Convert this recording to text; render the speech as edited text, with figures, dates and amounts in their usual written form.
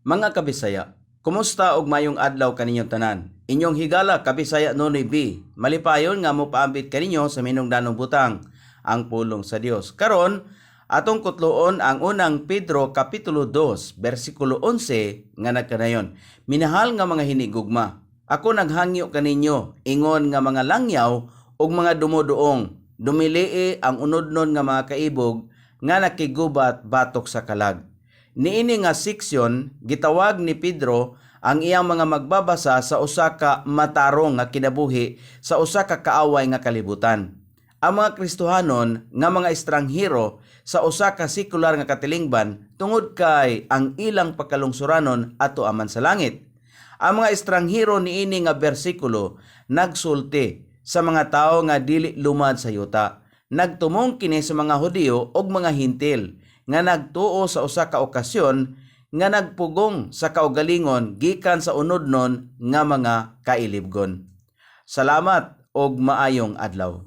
Mga kabisaya, kumusta og mayong adlaw kaninyong tanan? Inyong higala kabisaya Nonoy B. Malipayon nga mo paambit kaninyo sa minungdanong butang ang pulong sa Dios. Karon atong kutloon ang unang Pedro kapitulo 2 bersikulo 11 nga nagkanayon. Minahal nga mga hinigugma, ako naghangyo kaninyo ingon nga mga langyaw ug mga dumuduong, dumilii ang unodnon nga mga kaibog nga nakigubat batok sa kalag. Niini nga seksyon gitawag ni Pedro ang iyang mga magbabasa sa usa ka matarong nga kinabuhi sa usa ka kaaway nga kalibutan. Ang mga Kristohanon nga mga estranghero sa usa ka sekular nga katilingban tungod kay ang ilang pagkalungsuranon ato aman sa langit. Ang mga estranghero niini nga bersikulo nagsulti sa mga tawo nga dili lumad sa yuta. Nagtumong kini sa mga Hudiyo ug mga Hintil nga nagtuo sa usa ka okasyon nga nagpugong sa kaugalingon gikan sa unodnon nga mga kailibgon. Salamat og maayong adlaw.